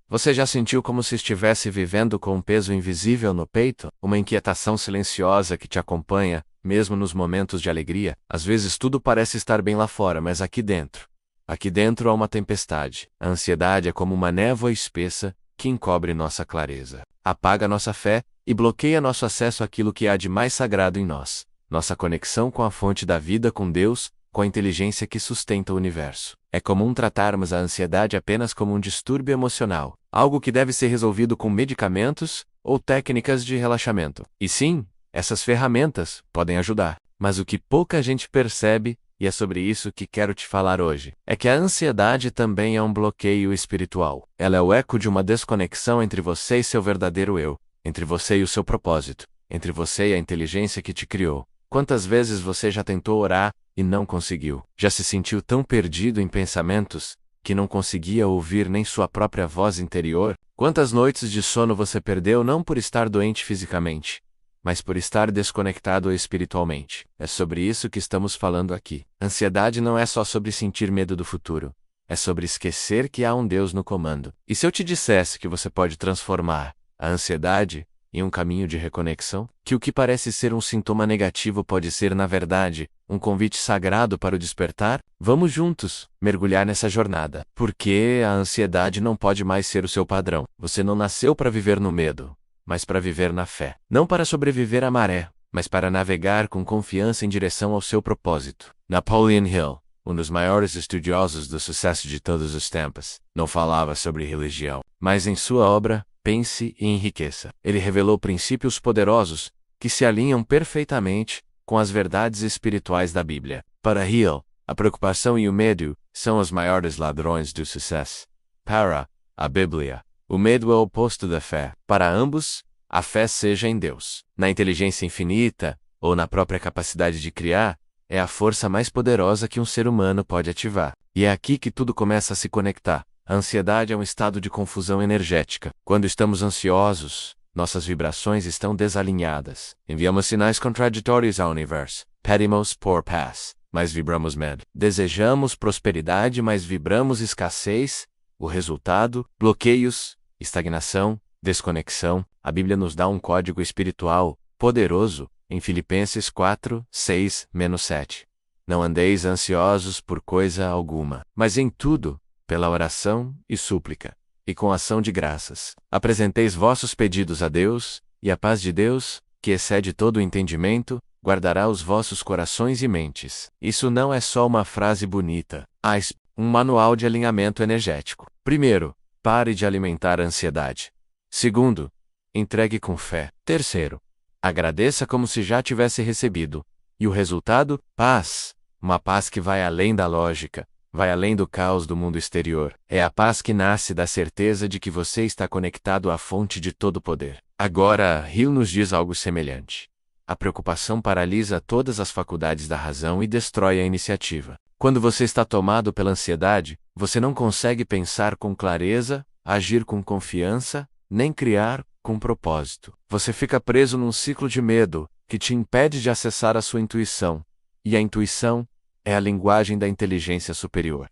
Você já sentiu como se estivesse vivendo com um peso invisível no peito? Uma inquietação silenciosa que te acompanha, mesmo nos momentos de alegria? Às vezes tudo parece estar bem lá fora, mas aqui dentro há uma tempestade. A ansiedade é como uma névoa espessa que encobre nossa clareza, apaga nossa fé e bloqueia nosso acesso àquilo que há de mais sagrado em nós, nossa conexão com a fonte da vida, com Deus, com a inteligência que sustenta o universo. É comum tratarmos a ansiedade apenas como um distúrbio emocional, algo que deve ser resolvido com medicamentos ou técnicas de relaxamento. E sim, essas ferramentas podem ajudar. Mas o que pouca gente percebe, e é sobre isso que quero te falar hoje, é que a ansiedade também é um bloqueio espiritual. Ela é o eco de uma desconexão entre você e seu verdadeiro eu, entre você e o seu propósito, entre você e a inteligência que te criou. Quantas vezes você já tentou orar e não conseguiu? Já se sentiu tão perdido em pensamentos que não conseguia ouvir nem sua própria voz interior? Quantas noites de sono você perdeu não por estar doente fisicamente, mas por estar desconectado espiritualmente? É sobre isso que estamos falando aqui. Ansiedade não é só sobre sentir medo do futuro. É sobre esquecer que há um Deus no comando. E se eu te dissesse que você pode transformar a ansiedade em um caminho de reconexão? Que o que parece ser um sintoma negativo pode ser, na verdade, um convite sagrado para o despertar? Vamos juntos mergulhar nessa jornada. Porque a ansiedade não pode mais ser o seu padrão. Você não nasceu para viver no medo, mas para viver na fé. Não para sobreviver à maré, mas para navegar com confiança em direção ao seu propósito. Napoleon Hill, um dos maiores estudiosos do sucesso de todos os tempos, não falava sobre religião, mas em sua obra, Pense e Enriqueça, ele revelou princípios poderosos que se alinham perfeitamente com as verdades espirituais da Bíblia. Para Hill, a preocupação e o medo são os maiores ladrões do sucesso. Para a Bíblia, o medo é o oposto da fé. Para ambos, a fé seja em Deus, na inteligência infinita ou na própria capacidade de criar, é a força mais poderosa que um ser humano pode ativar. E é aqui que tudo começa a se conectar. A ansiedade é um estado de confusão energética. Quando estamos ansiosos, nossas vibrações estão desalinhadas. Enviamos sinais contraditórios ao universo. Pedimos por paz, mas vibramos medo. Desejamos prosperidade, mas vibramos escassez. O resultado? Bloqueios, estagnação, desconexão. A Bíblia nos dá um código espiritual poderoso em Filipenses 4:6-7. Não andeis ansiosos por coisa alguma, mas em tudo, pela oração e súplica, e com ação de graças, apresenteis vossos pedidos a Deus, e a paz de Deus, que excede todo o entendimento, guardará os vossos corações e mentes. Isso não é só uma frase bonita, mas um manual de alinhamento energético. Primeiro, pare de alimentar a ansiedade. Segundo, entregue com fé. Terceiro, agradeça como se já tivesse recebido. E o resultado? Paz. Uma paz que vai além da lógica, vai além do caos do mundo exterior. É a paz que nasce da certeza de que você está conectado à fonte de todo poder. Agora, Hill nos diz algo semelhante. A preocupação paralisa todas as faculdades da razão e destrói a iniciativa. Quando você está tomado pela ansiedade, você não consegue pensar com clareza, agir com confiança, nem criar com propósito. Você fica preso num ciclo de medo, que te impede de acessar a sua intuição. E a intuição é a linguagem da inteligência superior.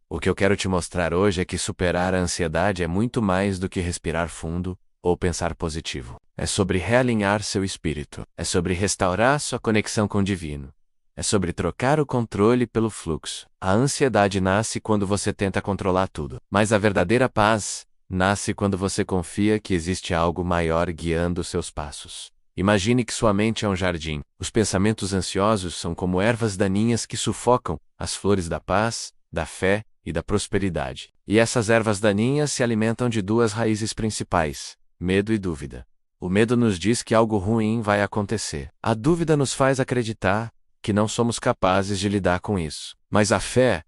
O que eu quero te mostrar hoje é que superar a ansiedade é muito mais do que respirar fundo ou pensar positivo. É sobre realinhar seu espírito. É sobre restaurar sua conexão com o divino. É sobre trocar o controle pelo fluxo. A ansiedade nasce quando você tenta controlar tudo. Mas a verdadeira paz nasce quando você confia que existe algo maior guiando seus passos. Imagine que sua mente é um jardim. Os pensamentos ansiosos são como ervas daninhas que sufocam as flores da paz, da fé e da prosperidade. E essas ervas daninhas se alimentam de duas raízes principais: medo e dúvida. O medo nos diz que algo ruim vai acontecer. A dúvida nos faz acreditar que não somos capazes de lidar com isso. Mas a fé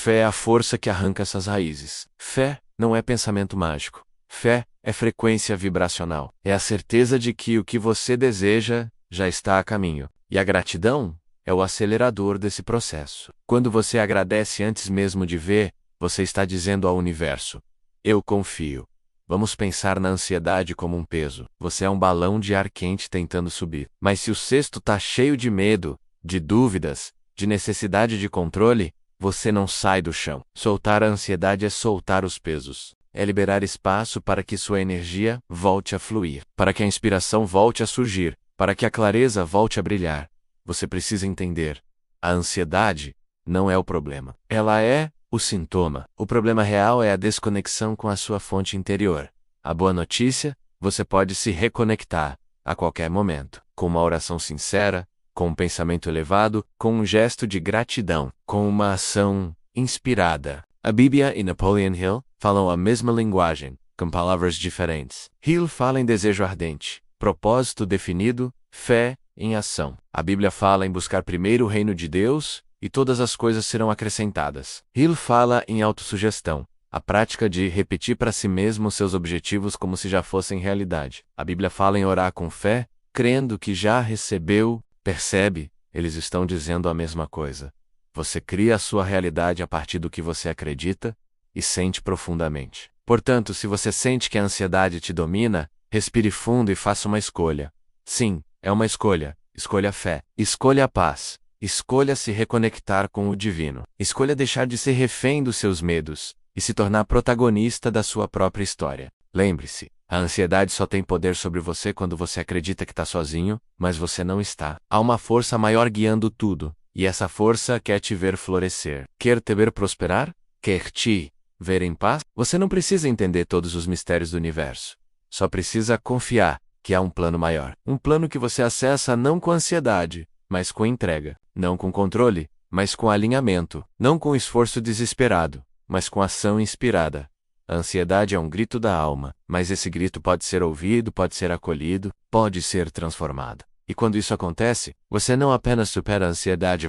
é a força que arranca essas raízes. Fé não é pensamento mágico. Fé é frequência vibracional. É a certeza de que o que você deseja já está a caminho. E a gratidão é o acelerador desse processo. Quando você agradece antes mesmo de ver, você está dizendo ao universo: eu confio. Vamos pensar na ansiedade como um peso. Você é um balão de ar quente tentando subir. Mas se o cesto está cheio de medo, de dúvidas, de necessidade de controle, você não sai do chão. Soltar a ansiedade é soltar os pesos. é liberar espaço para que sua energia volte a fluir, para que a inspiração volte a surgir, para que a clareza volte a brilhar. Você precisa entender: a ansiedade não é o problema. Ela é o sintoma. O problema real é a desconexão com a sua fonte interior. A boa notícia: você pode se reconectar a qualquer momento, com uma oração sincera, com um pensamento elevado, com um gesto de gratidão, com uma ação inspirada. A Bíblia e Napoleon Hill falam a mesma linguagem, com palavras diferentes. Hill fala em desejo ardente, propósito definido, fé em ação. A Bíblia fala em buscar primeiro o reino de Deus e todas as coisas serão acrescentadas. Hill fala em autossugestão, a prática de repetir para si mesmo seus objetivos como se já fossem realidade. A Bíblia fala em orar com fé, crendo que já recebeu. Percebe? Eles estão dizendo a mesma coisa. Você cria a sua realidade a partir do que você acredita e sente profundamente. Portanto, se você sente que a ansiedade te domina, respire fundo e faça uma escolha. Sim, é uma escolha. Escolha a fé. Escolha a paz. Escolha se reconectar com o divino. Escolha deixar de ser refém dos seus medos e se tornar protagonista da sua própria história. Lembre-se, a ansiedade só tem poder sobre você quando você acredita que está sozinho, mas você não está. Há uma força maior guiando tudo, e essa força quer te ver florescer. Quer te ver prosperar? Quer te ver em paz? Você não precisa entender todos os mistérios do universo. Só precisa confiar que há um plano maior. Um plano que você acessa não com ansiedade, mas com entrega. Não com controle, mas com alinhamento. Não com esforço desesperado, mas com ação inspirada. A ansiedade é um grito da alma, mas esse grito pode ser ouvido, pode ser acolhido, pode ser transformado. E quando isso acontece, você não apenas supera a ansiedade,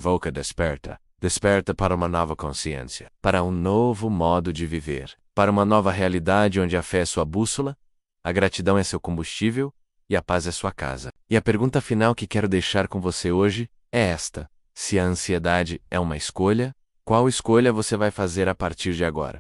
desperta para uma nova consciência, para um novo modo de viver, para uma nova realidade onde a fé é sua bússola, a gratidão é seu combustível e a paz é sua casa. E a pergunta final que quero deixar com você hoje é esta: se a ansiedade é uma escolha, qual escolha você vai fazer a partir de agora?